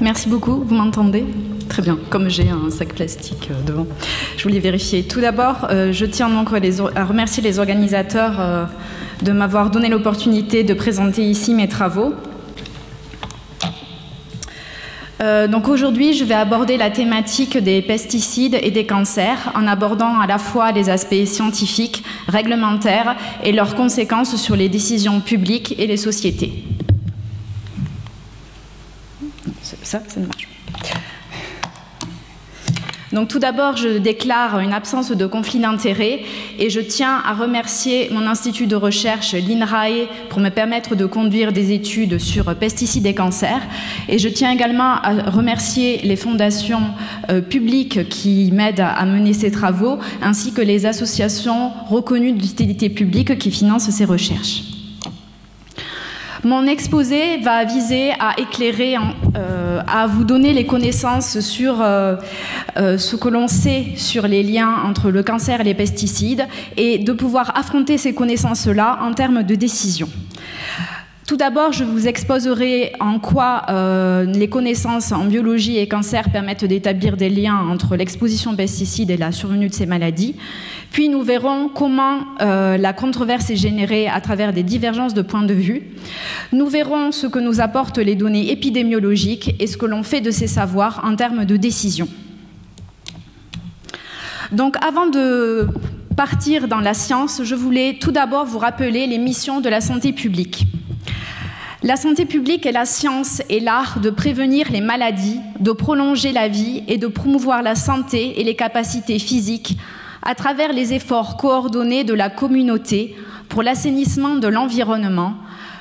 Merci beaucoup. Vous m'entendez? Très bien, comme j'ai un sac plastique devant. Je voulais vérifier. Tout d'abord, je tiens donc à remercier les organisateurs de m'avoir donné l'opportunité de présenter ici mes travaux. Donc aujourd'hui, je vais aborder la thématique des pesticides et des cancers en abordant à la fois les aspects scientifiques, réglementaires et leurs conséquences sur les décisions publiques et les sociétés. Ça ne marche pas. Donc tout d'abord, je déclare une absence de conflit d'intérêts et je tiens à remercier mon institut de recherche, l'INRAE, pour me permettre de conduire des études sur pesticides et cancers. Et je tiens également à remercier les fondations publiques qui m'aident à mener ces travaux, ainsi que les associations reconnues d'utilité publique qui financent ces recherches. Mon exposé va viser à éclairer, à vous donner les connaissances sur ce que l'on sait sur les liens entre le cancer et les pesticides et de pouvoir affronter ces connaissances-là en termes de décision. Tout d'abord, je vous exposerai en quoi les connaissances en biologie et cancer permettent d'établir des liens entre l'exposition aux pesticides et la survenue de ces maladies. Puis nous verrons comment la controverse est générée à travers des divergences de points de vue. Nous verrons ce que nous apportent les données épidémiologiques et ce que l'on fait de ces savoirs en termes de décision. Donc avant de partir dans la science, je voulais tout d'abord vous rappeler les missions de la santé publique. La santé publique est la science et l'art de prévenir les maladies, de prolonger la vie et de promouvoir la santé et les capacités physiques à travers les efforts coordonnés de la communauté pour l'assainissement de l'environnement,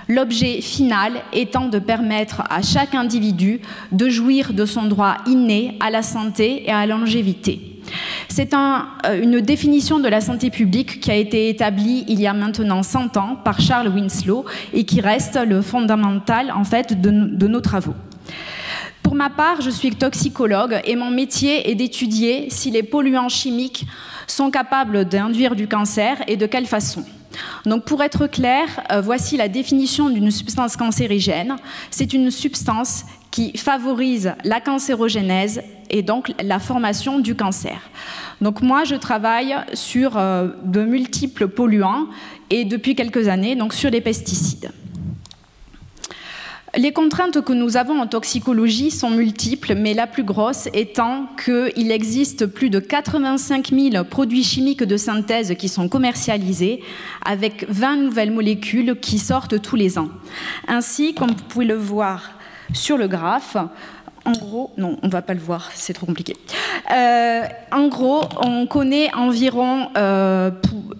l'objet final étant de permettre à chaque individu de jouir de son droit inné à la santé et à la longévité. C'est une définition de la santé publique qui a été établie il y a maintenant 100 ans par Charles Winslow et qui reste le fondamental en fait de nos travaux. Pour ma part, je suis toxicologue et mon métier est d'étudier si les polluants chimiques sont capables d'induire du cancer et de quelle façon. Donc pour être clair, voici la définition d'une substance cancérigène. C'est une substance qui favorise la cancérogénèse et donc la formation du cancer. Donc moi, je travaille sur de multiples polluants et depuis quelques années, donc sur les pesticides. Les contraintes que nous avons en toxicologie sont multiples, mais la plus grosse étant qu'il existe plus de 85 000 produits chimiques de synthèse qui sont commercialisés, avec 20 nouvelles molécules qui sortent tous les ans. Ainsi, comme vous pouvez le voir sur le graphe, en gros, non, on ne va pas le voir, c'est trop compliqué. En gros, on connaît environ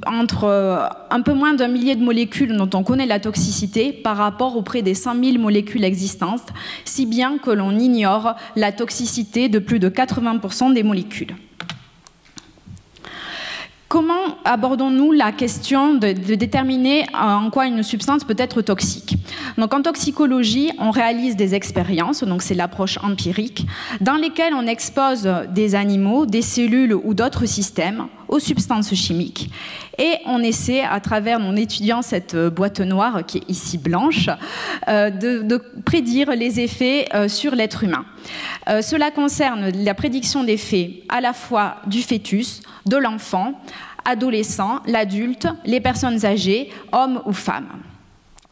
entre un peu moins d'1 millier de molécules dont on connaît la toxicité par rapport auprès des 100 000 molécules existantes, si bien que l'on ignore la toxicité de plus de 80% des molécules. Comment abordons-nous la question de déterminer en quoi une substance peut être toxique? Donc en toxicologie, on réalise des expériences, donc c'est l'approche empirique, dans lesquelles on expose des animaux, des cellules ou d'autres systèmes aux substances chimiques. Et on essaie, à travers, en étudiant cette boîte noire qui est ici blanche, de prédire les effets sur l'être humain. Cela concerne la prédiction d'effets à la fois du fœtus, de l'enfant, adolescent, l'adulte, les personnes âgées, hommes ou femmes.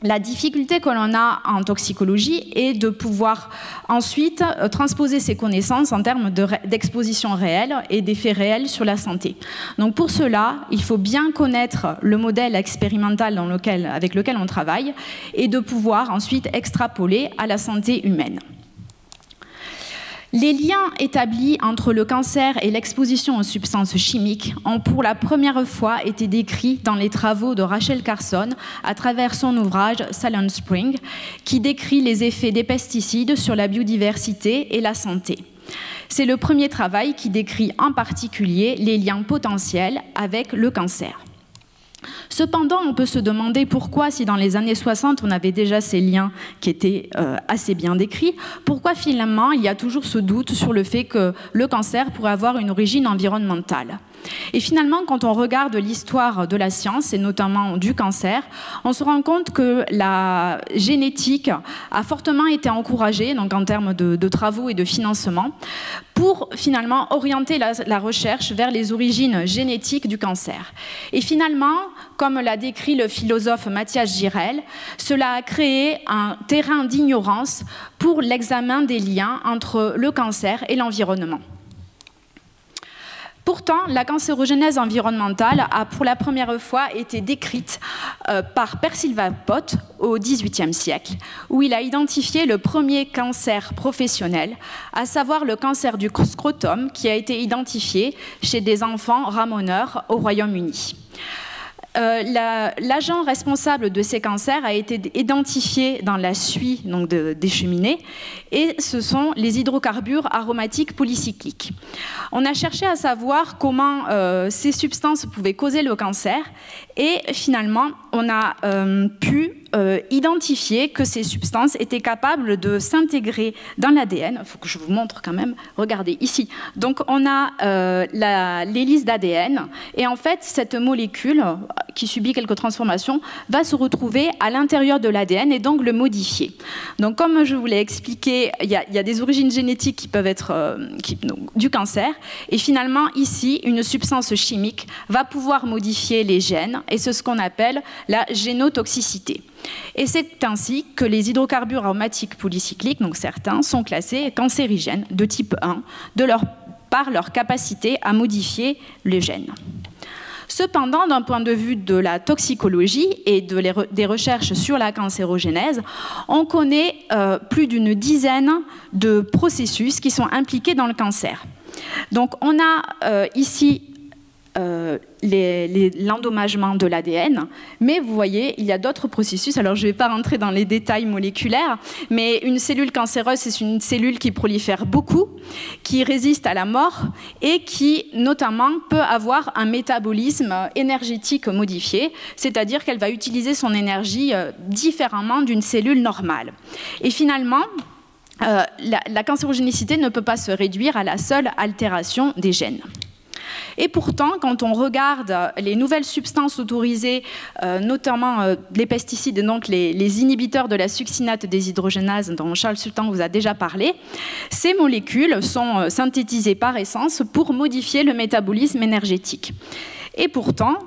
La difficulté que l'on a en toxicologie est de pouvoir ensuite transposer ces connaissances en termes d'exposition réelle et d'effets réels sur la santé. Donc pour cela, il faut bien connaître le modèle expérimental avec lequel on travaille et de pouvoir ensuite extrapoler à la santé humaine. Les liens établis entre le cancer et l'exposition aux substances chimiques ont pour la première fois été décrits dans les travaux de Rachel Carson à travers son ouvrage Silent Spring, qui décrit les effets des pesticides sur la biodiversité et la santé. C'est le premier travail qui décrit en particulier les liens potentiels avec le cancer. Cependant, on peut se demander pourquoi, si dans les années 60, on avait déjà ces liens qui étaient assez bien décrits, pourquoi finalement il y a toujours ce doute sur le fait que le cancer pourrait avoir une origine environnementale. Et finalement, quand on regarde l'histoire de la science, et notamment du cancer, on se rend compte que la génétique a fortement été encouragée, donc en termes de travaux et de financement, pour finalement orienter la recherche vers les origines génétiques du cancer. Et finalement, comme l'a décrit le philosophe Mathias Girel, cela a créé un terrain d'ignorance pour l'examen des liens entre le cancer et l'environnement. Pourtant, la cancérogénèse environnementale a pour la première fois été décrite par Percival Vapote au XVIIIe siècle, où il a identifié le premier cancer professionnel, à savoir le cancer du scrotum, qui a été identifié chez des enfants ramoneurs au Royaume-Uni. L'agent responsable de ces cancers a été identifié dans la suie donc des cheminées, et ce sont les hydrocarbures aromatiques polycycliques. On a cherché à savoir comment ces substances pouvaient causer le cancer, et finalement on a pu identifier que ces substances étaient capables de s'intégrer dans l'ADN. Il faut que je vous montre quand même. Regardez ici. Donc on a l'hélice d'ADN, et en fait cette molécule qui subit quelques transformations va se retrouver à l'intérieur de l'ADN et donc le modifier. Donc comme je vous l'ai expliqué, il y a des origines génétiques qui peuvent être du cancer, et finalement ici une substance chimique va pouvoir modifier les gènes, et c'est ce qu'on appelle la génotoxicité. Et c'est ainsi que les hydrocarbures aromatiques polycycliques, donc certains, sont classés cancérigènes de type 1 par leur capacité à modifier les gènes. Cependant, d'un point de vue de la toxicologie et des recherches sur la cancérogénèse, on connaît plus d'une dizaine de processus qui sont impliqués dans le cancer. Donc on a ici l'endommagement de l'ADN, mais vous voyez, il y a d'autres processus. Alors je ne vais pas rentrer dans les détails moléculaires, mais une cellule cancéreuse, c'est une cellule qui prolifère beaucoup, qui résiste à la mort et qui notamment peut avoir un métabolisme énergétique modifié, c'est-à-dire qu'elle va utiliser son énergie différemment d'une cellule normale. Et finalement, la cancérogénicité ne peut pas se réduire à la seule altération des gènes. Et pourtant, quand on regarde les nouvelles substances autorisées, notamment les pesticides, donc les inhibiteurs de la succinate déshydrogénase dont Charles Sultan vous a déjà parlé, ces molécules sont synthétisées par essence pour modifier le métabolisme énergétique. Et pourtant,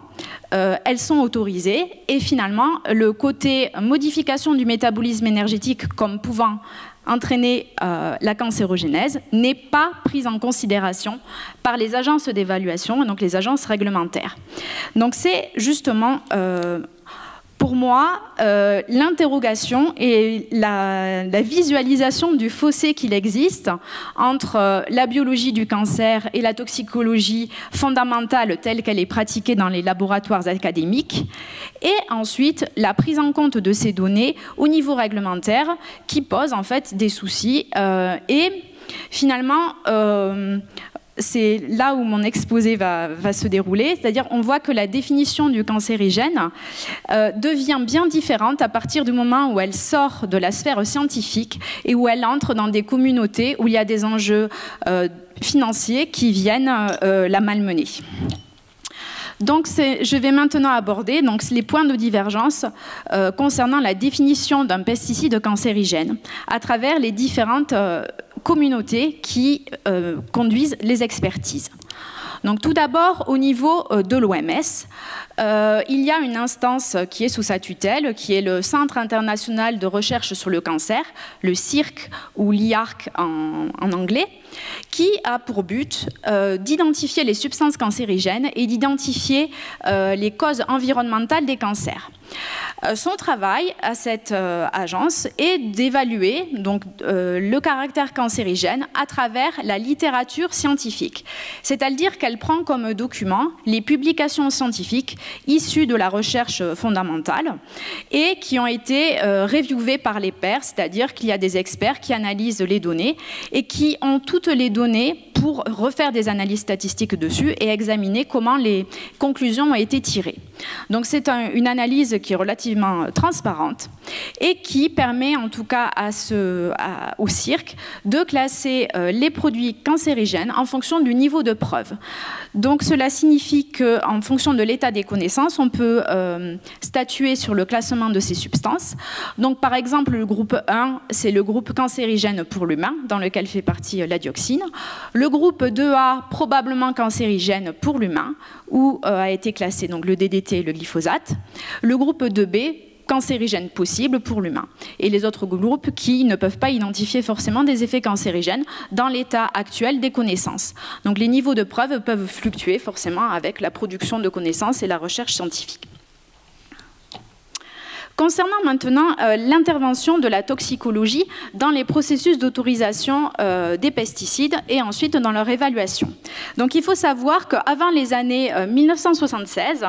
elles sont autorisées, et finalement, le côté modification du métabolisme énergétique comme pouvant entraîner la cancérogénèse n'est pas prise en considération par les agences d'évaluation, donc les agences réglementaires. Donc c'est justement pour moi l'interrogation et la visualisation du fossé qu'il existe entre la biologie du cancer et la toxicologie fondamentale telle qu'elle est pratiquée dans les laboratoires académiques, et ensuite la prise en compte de ces données au niveau réglementaire qui pose en fait des soucis, et finalement c'est là où mon exposé va se dérouler, c'est-à-dire on voit que la définition du cancérigène devient bien différente à partir du moment où elle sort de la sphère scientifique et où elle entre dans des communautés où il y a des enjeux financiers qui viennent la malmener. Donc, je vais maintenant aborder les points de divergence concernant la définition d'un pesticide cancérigène à travers les différentes communautés qui conduisent les expertises. Donc, tout d'abord, au niveau de l'OMS, il y a une instance qui est sous sa tutelle, qui est le Centre international de recherche sur le cancer, le CIRC ou l'IARC en anglais, qui a pour but d'identifier les substances cancérigènes et d'identifier les causes environnementales des cancers. Son travail à cette agence est d'évaluer le caractère cancérigène à travers la littérature scientifique. C'est-à-dire qu'elle prend comme document les publications scientifiques issues de la recherche fondamentale et qui ont été reviewées par les pairs, c'est-à-dire qu'il y a des experts qui analysent les données et qui ont toutes les données pour refaire des analyses statistiques dessus et examiner comment les conclusions ont été tirées. Donc c'est une analyse qui est relativement relativement transparente et qui permet en tout cas au cirque de classer les produits cancérigènes en fonction du niveau de preuve. Donc cela signifie qu'en fonction de l'état des connaissances, on peut statuer sur le classement de ces substances. Donc par exemple, le groupe 1, c'est le groupe cancérigène pour l'humain, dans lequel fait partie la dioxine. Le groupe 2A, probablement cancérigène pour l'humain, où a été classé donc, le DDT et le glyphosate. Le groupe 2B, cancérigène possible pour l'humain. Et les autres groupes qui ne peuvent pas identifier forcément des effets cancérigènes dans l'état actuel des connaissances. Donc les niveaux de preuve peuvent fluctuer forcément avec la production de connaissances et la recherche scientifique. Concernant maintenant l'intervention de la toxicologie dans les processus d'autorisation des pesticides et ensuite dans leur évaluation. Donc il faut savoir qu'avant les années 1976,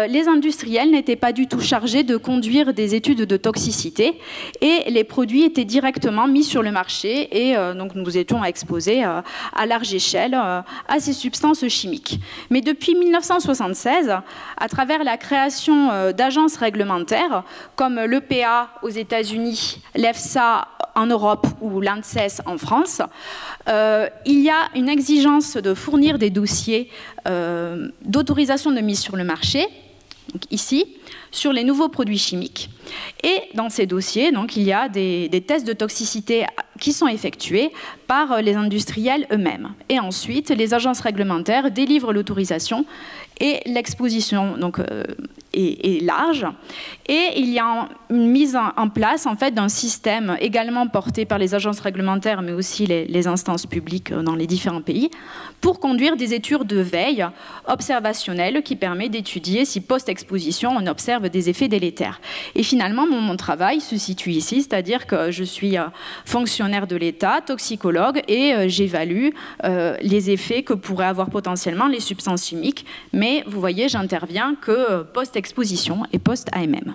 les industriels n'étaient pas du tout chargés de conduire des études de toxicité et les produits étaient directement mis sur le marché et donc nous étions exposés à large échelle à ces substances chimiques. Mais depuis 1976, à travers la création d'agences réglementaires, comme l'EPA aux États-Unis, l'EFSA en Europe ou l'ANSES en France, il y a une exigence de fournir des dossiers d'autorisation de mise sur le marché, donc ici, sur les nouveaux produits chimiques. Et dans ces dossiers, donc, il y a des tests de toxicité qui sont effectués par les industriels eux-mêmes. Et ensuite, les agences réglementaires délivrent l'autorisation et l'exposition est large. Et il y a une mise en place en fait, d'un système également porté par les agences réglementaires, mais aussi les instances publiques dans les différents pays, pour conduire des études de veille observationnelles qui permettent d'étudier si post-exposition, on observe des effets délétères. Et finalement, mon travail se situe ici, c'est-à-dire que je suis fonctionnaire de l'État, toxicologue, et j'évalue les effets que pourraient avoir potentiellement les substances chimiques. Mais vous voyez, j'interviens que post-exposition et post-AMM.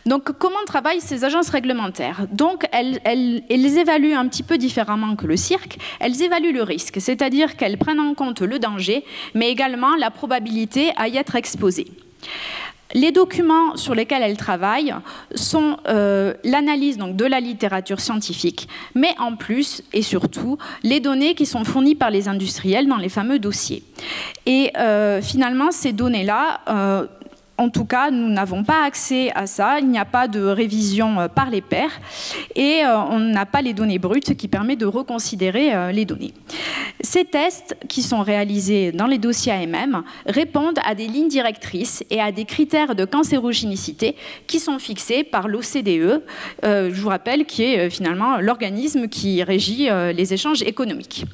Donc, comment travaillent ces agences réglementaires? Donc, elles évaluent un petit peu différemment que le cirque. Elles évaluent le risque, c'est-à-dire qu'elles prennent en compte le danger, mais également la probabilité à y être exposé. Les documents sur lesquels elles travaillent sont l'analyse de la littérature scientifique, mais en plus et surtout les données qui sont fournies par les industriels dans les fameux dossiers. Et finalement, ces données-là, en tout cas, nous n'avons pas accès à ça, il n'y a pas de révision par les pairs et on n'a pas les données brutes qui permettent de reconsidérer les données. Ces tests qui sont réalisés dans les dossiers AMM répondent à des lignes directrices et à des critères de cancérogénicité qui sont fixés par l'OCDE, je vous rappelle, qui est finalement l'organisme qui régit les échanges économiques.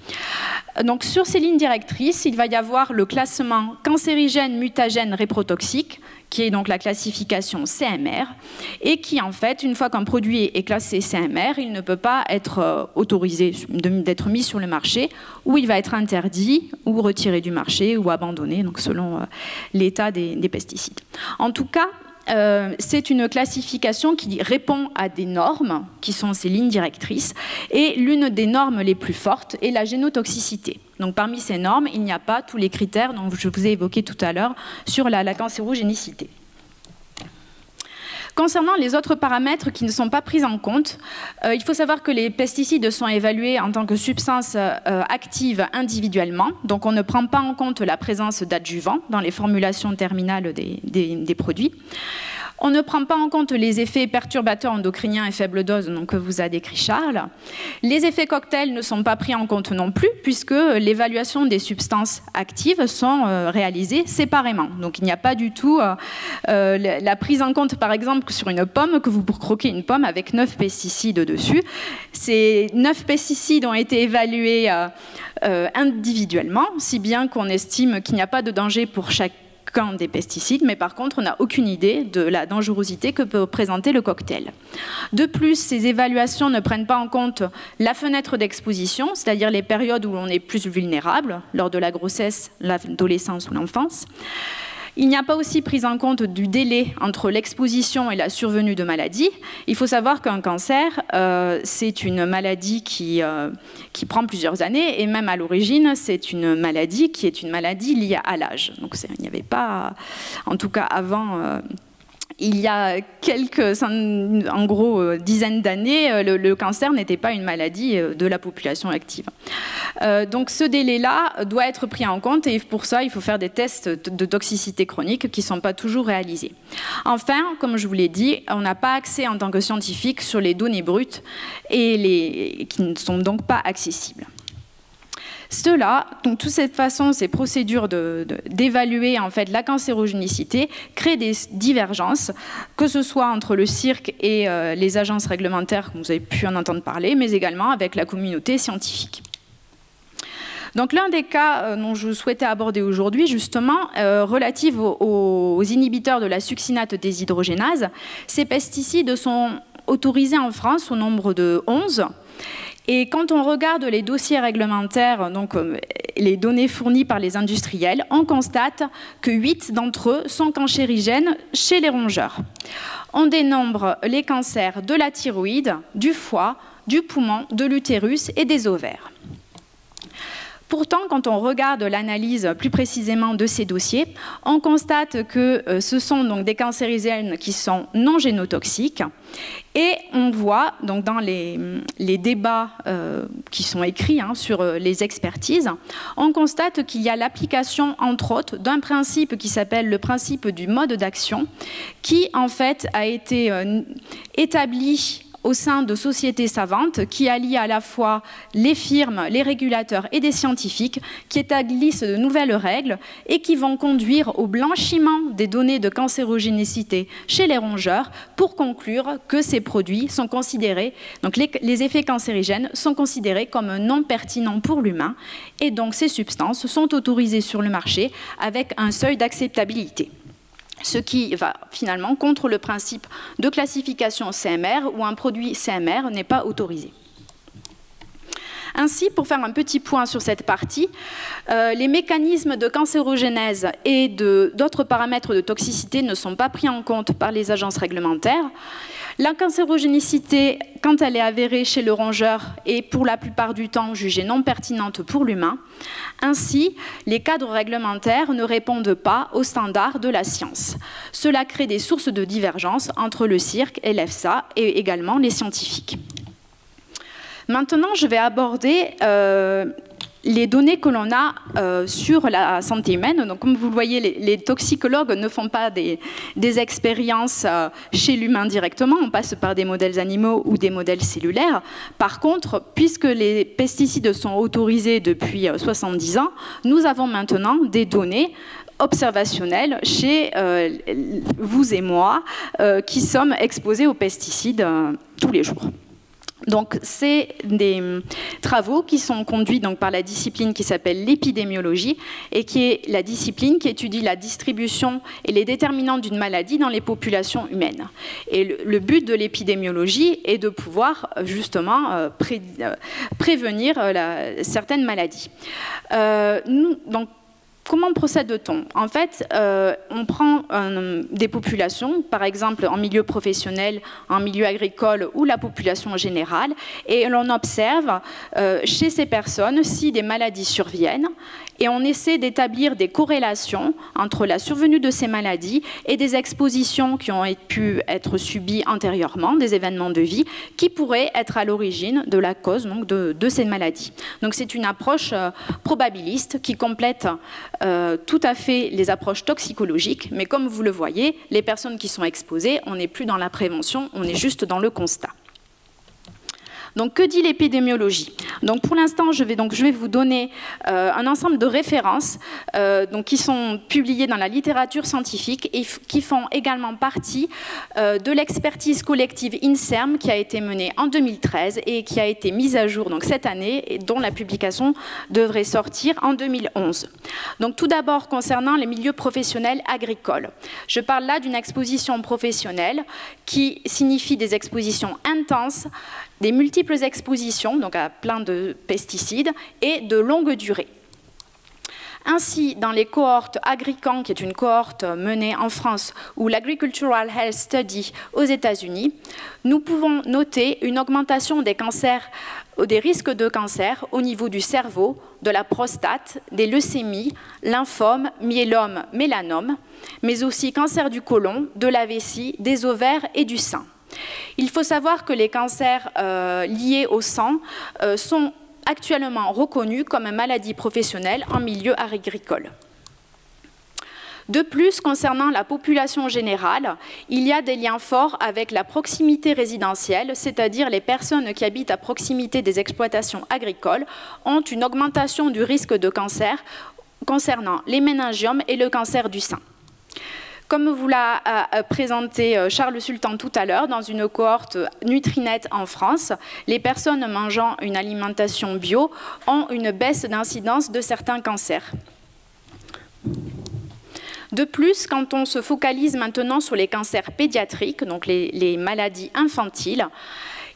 Donc, sur ces lignes directrices, il va y avoir le classement cancérigène, mutagène, réprotoxique, qui est donc la classification CMR, et qui, en fait, une fois qu'un produit est classé CMR, il ne peut pas être autorisé d'être mis sur le marché, ou il va être interdit, ou retiré du marché, ou abandonné, donc selon l'état des pesticides. En tout cas, c'est une classification qui répond à des normes, qui sont ces lignes directrices, et l'une des normes les plus fortes est la génotoxicité. Donc parmi ces normes, il n'y a pas tous les critères dont je vous ai évoqué tout à l'heure sur la cancérogénicité. Concernant les autres paramètres qui ne sont pas pris en compte, il faut savoir que les pesticides sont évalués en tant que substances actives individuellement. Donc on ne prend pas en compte la présence d'adjuvants dans les formulations terminales des produits. On ne prend pas en compte les effets perturbateurs endocriniens et faible dose donc, que vous a décrit Charles. Les effets cocktails ne sont pas pris en compte non plus, puisque l'évaluation des substances actives sont réalisées séparément. Donc il n'y a pas du tout la prise en compte, par exemple, sur une pomme, que vous croquez une pomme avec 9 pesticides dessus. Ces 9 pesticides ont été évalués individuellement, si bien qu'on estime qu'il n'y a pas de danger pour chacun des pesticides, mais par contre, on n'a aucune idée de la dangerosité que peut présenter le cocktail. De plus, ces évaluations ne prennent pas en compte la fenêtre d'exposition, c'est-à-dire les périodes où on est plus vulnérable, lors de la grossesse, l'adolescence ou l'enfance. Il n'y a pas aussi prise en compte du délai entre l'exposition et la survenue de maladies. Il faut savoir qu'un cancer, c'est une maladie qui prend plusieurs années, et même à l'origine, c'est une maladie qui est une maladie liée à l'âge. Donc il n'y avait pas, en tout cas avant... il y a en gros, dizaines d'années, le cancer n'était pas une maladie de la population active. Donc ce délai-là doit être pris en compte, et pour ça, il faut faire des tests de toxicité chronique qui ne sont pas toujours réalisés. Enfin, comme je vous l'ai dit, on n'a pas accès en tant que scientifique sur les données brutes et qui ne sont donc pas accessibles. Donc toute cette façon, ces procédures d'évaluer en fait la cancérogénicité créent des divergences, que ce soit entre le CIRC et les agences réglementaires, comme vous avez pu en entendre parler, mais également avec la communauté scientifique. Donc l'un des cas dont je souhaitais aborder aujourd'hui, justement, relatif aux inhibiteurs de la succinate déshydrogénase, ces pesticides sont autorisés en France au nombre de 11. Et quand on regarde les dossiers réglementaires, donc les données fournies par les industriels, on constate que 8 d'entre eux sont cancérigènes chez les rongeurs. On dénombre les cancers de la thyroïde, du foie, du poumon, de l'utérus et des ovaires. Pourtant, quand on regarde l'analyse plus précisément de ces dossiers, on constate que ce sont donc des cancérigènes qui sont non génotoxiques, et on voit donc dans les débats qui sont écrits sur les expertises, on constate qu'il y a l'application entre autres d'un principe qui s'appelle le principe du mode d'action, qui en fait a été établi au sein de sociétés savantes qui allient à la fois les firmes, les régulateurs et des scientifiques, qui établissent de nouvelles règles et qui vont conduire au blanchiment des données de cancérogénicité chez les rongeurs pour conclure que ces produits sont considérés, donc les effets cancérigènes sont considérés comme non pertinents pour l'humain, et donc ces substances sont autorisées sur le marché avec un seuil d'acceptabilité. Ce qui va finalement contre le principe de classification CMR où un produit CMR n'est pas autorisé. Ainsi, pour faire un petit point sur cette partie, les mécanismes de cancérogénèse et d'autres paramètres de toxicité ne sont pas pris en compte par les agences réglementaires. La cancérogénicité, quand elle est avérée chez le rongeur, est pour la plupart du temps jugée non pertinente pour l'humain. Ainsi, les cadres réglementaires ne répondent pas aux standards de la science. Cela crée des sources de divergence entre le CIRC et l'EFSA et également les scientifiques. Maintenant, je vais aborder les données que l'on a sur la santé humaine. Donc, comme vous le voyez, les toxicologues ne font pas des expériences chez l'humain directement, on passe par des modèles animaux ou des modèles cellulaires. Par contre, puisque les pesticides sont autorisés depuis 70 ans, nous avons maintenant des données observationnelles chez vous et moi qui sommes exposés aux pesticides tous les jours. Donc, c'est des travaux qui sont conduits donc, par la discipline qui s'appelle l'épidémiologie et qui est la discipline qui étudie la distribution et les déterminants d'une maladie dans les populations humaines. Et le but de l'épidémiologie est de pouvoir justement prévenir certaines maladies. Donc, comment procède-t-on? En fait, on prend des populations, par exemple en milieu professionnel, en milieu agricole ou la population générale, et l'on observe chez ces personnes si des maladies surviennent, et on essaie d'établir des corrélations entre la survenue de ces maladies et des expositions qui ont pu être subies antérieurement, des événements de vie, qui pourraient être à l'origine de la cause donc, de ces maladies. Donc c'est une approche probabiliste qui complète tout à fait les approches toxicologiques, mais comme vous le voyez, les personnes qui sont exposées, on n'est plus dans la prévention, on est juste dans le constat. Donc, que dit l'épidémiologie? Donc, pour l'instant, je vais vous donner un ensemble de références donc, qui sont publiées dans la littérature scientifique et qui font également partie de l'expertise collective INSERM qui a été menée en 2013 et qui a été mise à jour donc, cette année et dont la publication devrait sortir en 2011. Donc, tout d'abord, concernant les milieux professionnels agricoles. Je parle là d'une exposition professionnelle qui signifie des expositions intenses, des multiples expositions, donc à plein de pesticides, et de longue durée. Ainsi, dans les cohortes AgriCan, qui est une cohorte menée en France, ou l'Agricultural Health Study aux États-Unis, nous pouvons noter une augmentation des cancers, des risques de cancer au niveau du cerveau, de la prostate, des leucémies, lymphomes, myélomes, mélanomes, mais aussi cancer du côlon, de la vessie, des ovaires et du sein. Il faut savoir que les cancers liés au sang sont actuellement reconnus comme maladies professionnelles en milieu agricole. De plus, concernant la population générale, il y a des liens forts avec la proximité résidentielle, c'est-à-dire les personnes qui habitent à proximité des exploitations agricoles ont une augmentation du risque de cancer concernant les méningiomes et le cancer du sein. Comme vous l'a présenté Charles Sultan tout à l'heure, dans une cohorte Nutrinet en France, les personnes mangeant une alimentation bio ont une baisse d'incidence de certains cancers. De plus, quand on se focalise maintenant sur les cancers pédiatriques, donc les maladies infantiles,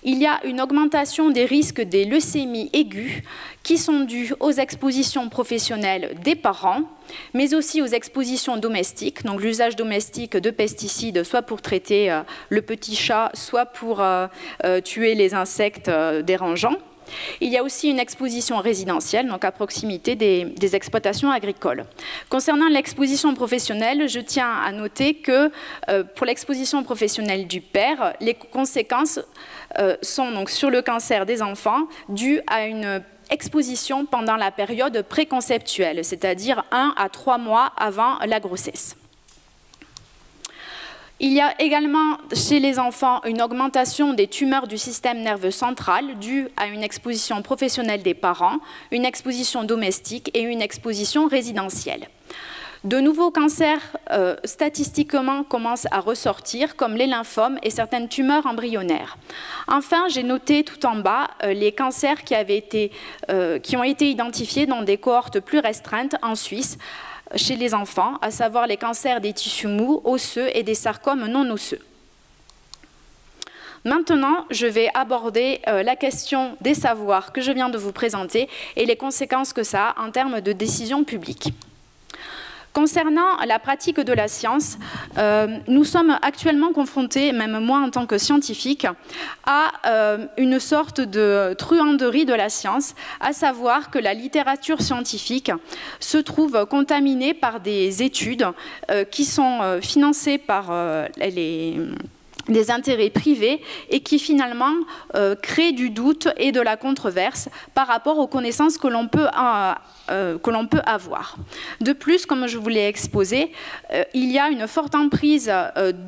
il y a une augmentation des risques des leucémies aiguës qui sont dues aux expositions professionnelles des parents, mais aussi aux expositions domestiques, donc l'usage domestique de pesticides, soit pour traiter le petit chat, soit pour tuer les insectes dérangeants. Il y a aussi une exposition résidentielle, donc à proximité des exploitations agricoles. Concernant l'exposition professionnelle, je tiens à noter que pour l'exposition professionnelle du père, les conséquences sont donc sur le cancer des enfants dues à une exposition pendant la période préconceptuelle, c'est-à-dire 1 à 3 mois avant la grossesse. Il y a également chez les enfants une augmentation des tumeurs du système nerveux central due à une exposition professionnelle des parents, une exposition domestique et une exposition résidentielle. De nouveaux cancers statistiquement commencent à ressortir, comme les lymphomes et certaines tumeurs embryonnaires. Enfin, j'ai noté tout en bas les cancers qui ont été identifiés dans des cohortes plus restreintes en Suisse, chez les enfants, à savoir les cancers des tissus mous, osseux et des sarcomes non osseux. Maintenant, je vais aborder la question des savoirs que je viens de vous présenter et les conséquences que ça a en termes de décision publique. Concernant la pratique de la science, nous sommes actuellement confrontés, même moi en tant que scientifique, à une sorte de truanderie de la science, à savoir que la littérature scientifique se trouve contaminée par des études qui sont financées par des intérêts privés et qui finalement créent du doute et de la controverse par rapport aux connaissances que l'on peut avoir. De plus, comme je vous l'ai exposé, il y a une forte emprise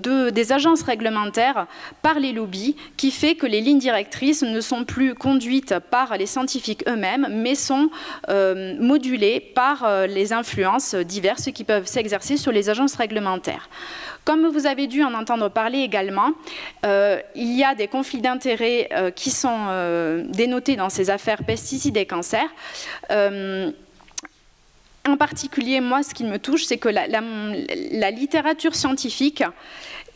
des agences réglementaires par les lobbies qui fait que les lignes directrices ne sont plus conduites par les scientifiques eux-mêmes, mais sont modulées par les influences diverses qui peuvent s'exercer sur les agences réglementaires. Comme vous avez dû en entendre parler également, il y a des conflits d'intérêts qui sont dénotés dans ces affaires pesticides et cancers. En particulier, moi, ce qui me touche, c'est que la littérature scientifique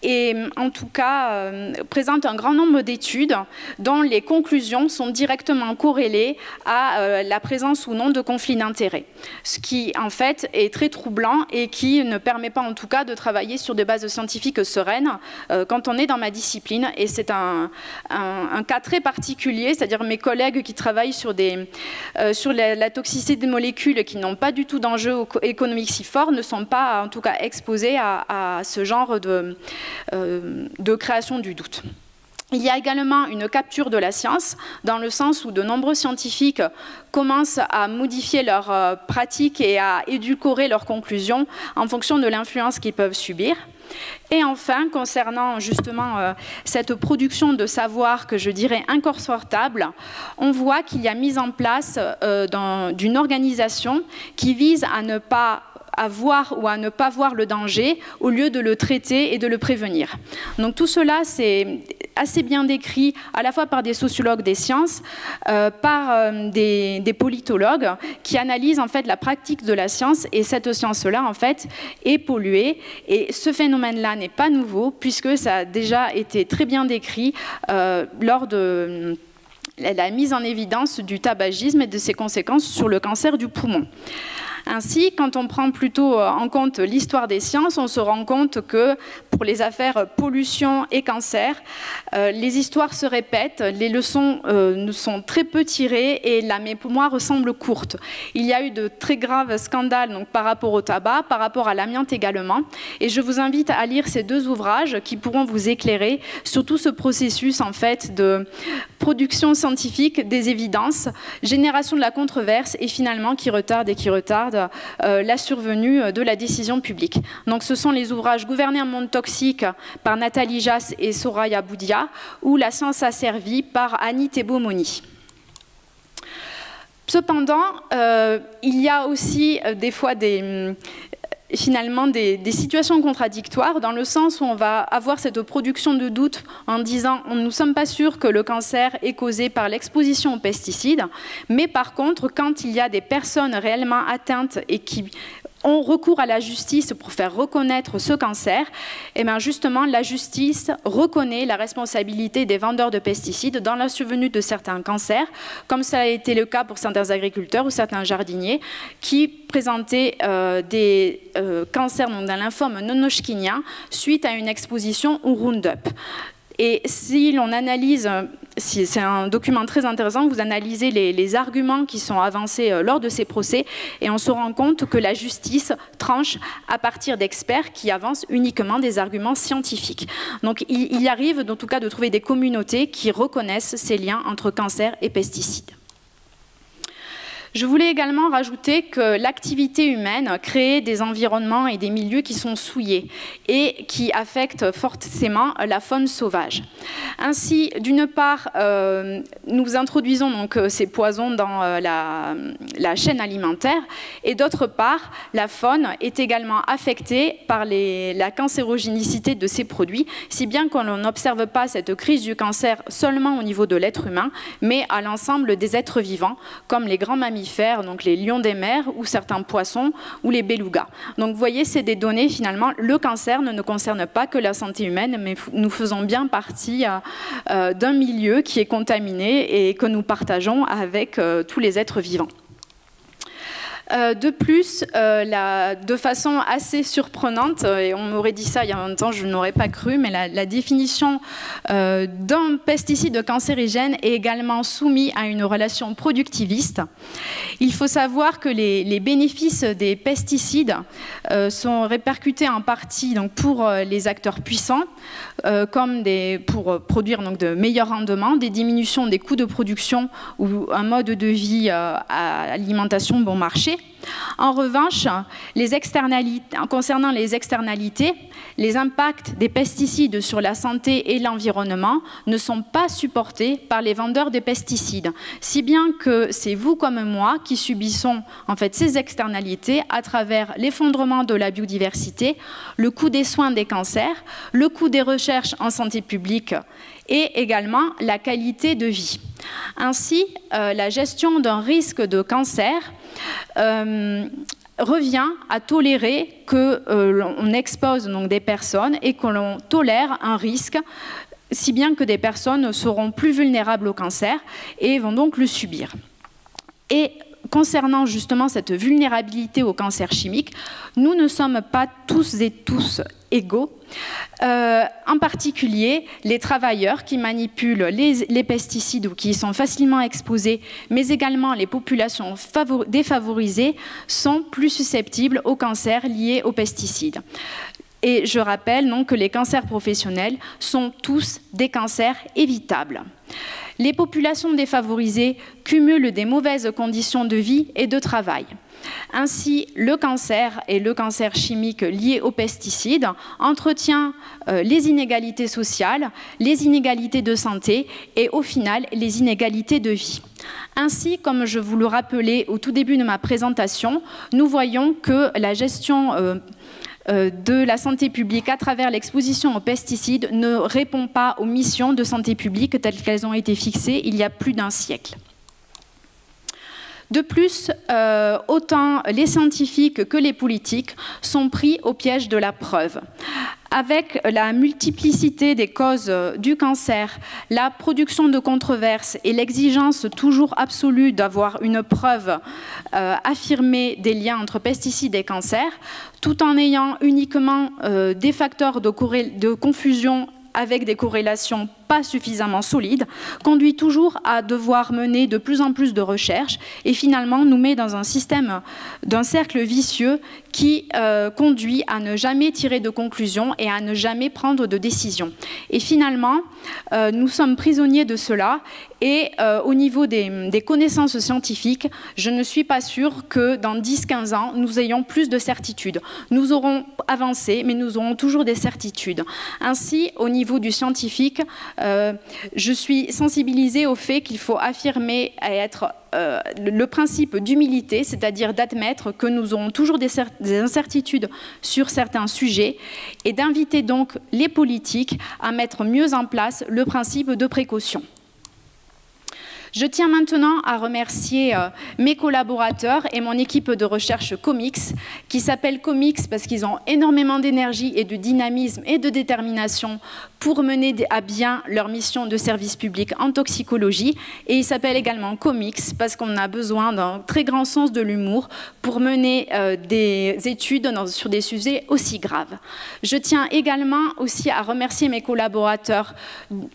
et en tout cas présente un grand nombre d'études dont les conclusions sont directement corrélées à la présence ou non de conflits d'intérêts. Ce qui en fait est très troublant et qui ne permet pas en tout cas de travailler sur des bases scientifiques sereines quand on est dans ma discipline. Et c'est un cas très particulier, c'est-à-dire mes collègues qui travaillent sur la toxicité des molécules qui n'ont pas du tout d'enjeux économiques si forts ne sont pas en tout cas exposés à ce genre de création du doute. Il y a également une capture de la science, dans le sens où de nombreux scientifiques commencent à modifier leurs pratiques et à édulcorer leurs conclusions en fonction de l'influence qu'ils peuvent subir. Et enfin, concernant justement cette production de savoir que je dirais inconfortable, on voit qu'il y a mise en place d'une organisation qui vise à ne pas voir ou à ne pas voir le danger au lieu de le traiter et de le prévenir. Donc tout cela, c'est assez bien décrit à la fois par des sociologues des sciences, par des politologues qui analysent en fait la pratique de la science, et cette science-là en fait est polluée. Et ce phénomène-là n'est pas nouveau puisque ça a déjà été très bien décrit lors de la mise en évidence du tabagisme et de ses conséquences sur le cancer du poumon. Ainsi, quand on prend plutôt en compte l'histoire des sciences, on se rend compte que pour les affaires pollution et cancer, les histoires se répètent, les leçons sont très peu tirées et la mémoire semble courte. Il y a eu de très graves scandales donc, par rapport au tabac, par rapport à l'amiante également, et je vous invite à lire ces deux ouvrages qui pourront vous éclairer sur tout ce processus en fait de production scientifique des évidences, génération de la controverse et finalement qui retarde la survenue de la décision publique. Donc ce sont les ouvrages Gouverner un monde toxique par Nathalie Jass et Soraya Boudia ou La science asservie par Annie Thébault-Moni. Cependant, il y a aussi des fois finalement des situations contradictoires dans le sens où on va avoir cette production de doute en disant nous ne sommes pas sûrs que le cancer est causé par l'exposition aux pesticides, mais par contre quand il y a des personnes réellement atteintes et qui ont recours à la justice pour faire reconnaître ce cancer, et bien justement la justice reconnaît la responsabilité des vendeurs de pesticides dans la survenue de certains cancers, comme ça a été le cas pour certains agriculteurs ou certains jardiniers qui présentaient des cancers d'un lymphome non-Hodgkinien suite à une exposition au Roundup. Et si l'on analyse, c'est un document très intéressant, vous analysez les arguments qui sont avancés lors de ces procès et on se rend compte que la justice tranche à partir d'experts qui avancent uniquement des arguments scientifiques. Donc il y arrive en tout cas de trouver des communautés qui reconnaissent ces liens entre cancer et pesticides. Je voulais également rajouter que l'activité humaine crée des environnements et des milieux qui sont souillés et qui affectent forcément la faune sauvage. Ainsi, d'une part, nous introduisons donc ces poisons dans la chaîne alimentaire et d'autre part, la faune est également affectée par la cancérogénicité de ces produits, si bien qu'on n'observe pas cette crise du cancer seulement au niveau de l'être humain, mais à l'ensemble des êtres vivants, comme les grands mammifères, donc les lions des mers ou certains poissons ou les belugas. Donc vous voyez, c'est des données finalement, le cancer ne concerne pas que la santé humaine, mais nous faisons bien partie d'un milieu qui est contaminé et que nous partageons avec tous les êtres vivants. De plus, de façon assez surprenante, et on m'aurait dit ça il y a longtemps, je n'aurais pas cru, mais la définition d'un pesticide cancérigène est également soumise à une relation productiviste. Il faut savoir que les bénéfices des pesticides sont répercutés en partie donc, pour les acteurs puissants, comme pour produire donc, de meilleurs rendements, des diminutions des coûts de production ou un mode de vie à alimentation bon marché. En revanche, concernant les externalités, les impacts des pesticides sur la santé et l'environnement ne sont pas supportés par les vendeurs de pesticides, si bien que c'est vous comme moi qui subissons en fait ces externalités à travers l'effondrement de la biodiversité, le coût des soins des cancers, le coût des recherches en santé publique et également la qualité de vie. Ainsi, la gestion d'un risque de cancer revient à tolérer qu'on expose donc des personnes et que l'on tolère un risque, si bien que des personnes seront plus vulnérables au cancer et vont donc le subir. Et concernant justement cette vulnérabilité au cancer chimique, nous ne sommes pas tous et tous égaux. En particulier, les travailleurs qui manipulent les pesticides ou qui y sont facilement exposés, mais également les populations défavorisées sont plus susceptibles aux cancers liés aux pesticides. Et je rappelle donc que les cancers professionnels sont tous des cancers évitables. Les populations défavorisées cumulent des mauvaises conditions de vie et de travail. Ainsi, le cancer et le cancer chimique lié aux pesticides entretient les inégalités sociales, les inégalités de santé et au final les inégalités de vie. Ainsi, comme je vous le rappelais au tout début de ma présentation, nous voyons que la gestion de la santé publique à travers l'exposition aux pesticides ne répond pas aux missions de santé publique telles qu'elles ont été fixées il y a plus d'un siècle. De plus, autant les scientifiques que les politiques sont pris au piège de la preuve. Avec la multiplicité des causes du cancer, la production de controverses et l'exigence toujours absolue d'avoir une preuve affirmée des liens entre pesticides et cancer, tout en ayant uniquement des facteurs de confusion avec des corrélations pas suffisamment solides, conduit toujours à devoir mener de plus en plus de recherches et finalement nous met dans un système d'un cercle vicieux qui conduit à ne jamais tirer de conclusion et à ne jamais prendre de décision. Et finalement, nous sommes prisonniers de cela et au niveau des connaissances scientifiques, je ne suis pas sûre que dans 10-15 ans, nous ayons plus de certitudes. Nous aurons avancé, mais nous aurons toujours des certitudes. Ainsi, au niveau du scientifique, je suis sensibilisée au fait qu'il faut affirmer et être le principe d'humilité, c'est-à-dire d'admettre que nous aurons toujours des incertitudes sur certains sujets et d'inviter donc les politiques à mettre mieux en place le principe de précaution. Je tiens maintenant à remercier mes collaborateurs et mon équipe de recherche COMIX, qui s'appelle COMIX parce qu'ils ont énormément d'énergie et de dynamisme et de détermination pour mener à bien leur mission de service public en toxicologie. Et il s'appelle également COMIX parce qu'on a besoin d'un très grand sens de l'humour pour mener des études sur des sujets aussi graves. Je tiens également aussi à remercier mes collaborateurs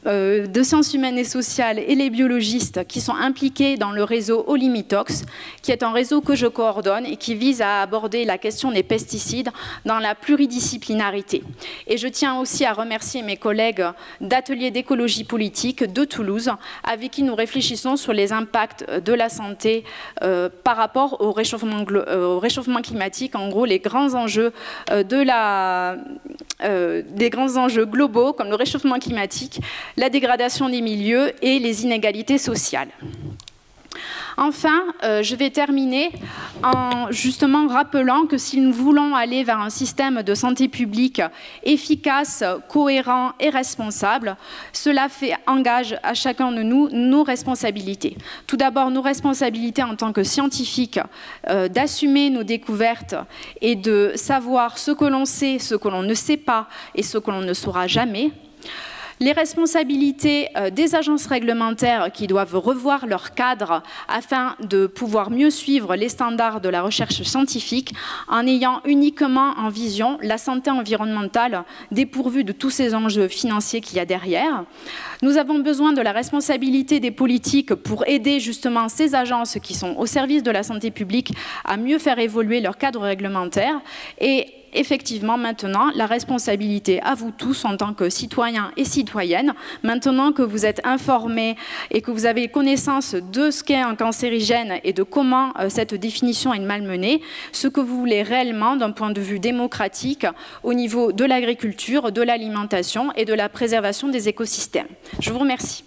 de sciences humaines et sociales et les biologistes qui sont impliqués dans le réseau Olimitox, qui est un réseau que je coordonne et qui vise à aborder la question des pesticides dans la pluridisciplinarité. Et je tiens aussi à remercier mes collègues d'Atelier d'écologie politique de Toulouse, avec qui nous réfléchissons sur les impacts de la santé par rapport au réchauffement climatique, en gros les grands enjeux des grands enjeux globaux comme le réchauffement climatique, la dégradation des milieux et les inégalités sociales. Enfin, je vais terminer en justement rappelant que si nous voulons aller vers un système de santé publique efficace, cohérent et responsable, cela engage à chacun de nous nos responsabilités. Tout d'abord, nos responsabilités en tant que scientifiques, d'assumer nos découvertes et de savoir ce que l'on sait, ce que l'on ne sait pas et ce que l'on ne saura jamais. Les responsabilités des agences réglementaires qui doivent revoir leur cadre afin de pouvoir mieux suivre les standards de la recherche scientifique en ayant uniquement en vision la santé environnementale dépourvue de tous ces enjeux financiers qu'il y a derrière. Nous avons besoin de la responsabilité des politiques pour aider justement ces agences qui sont au service de la santé publique à mieux faire évoluer leur cadre réglementaire et effectivement, maintenant, la responsabilité à vous tous en tant que citoyens et citoyennes, maintenant que vous êtes informés et que vous avez connaissance de ce qu'est un cancérigène et de comment cette définition est malmenée, ce que vous voulez réellement d'un point de vue démocratique au niveau de l'agriculture, de l'alimentation et de la préservation des écosystèmes. Je vous remercie.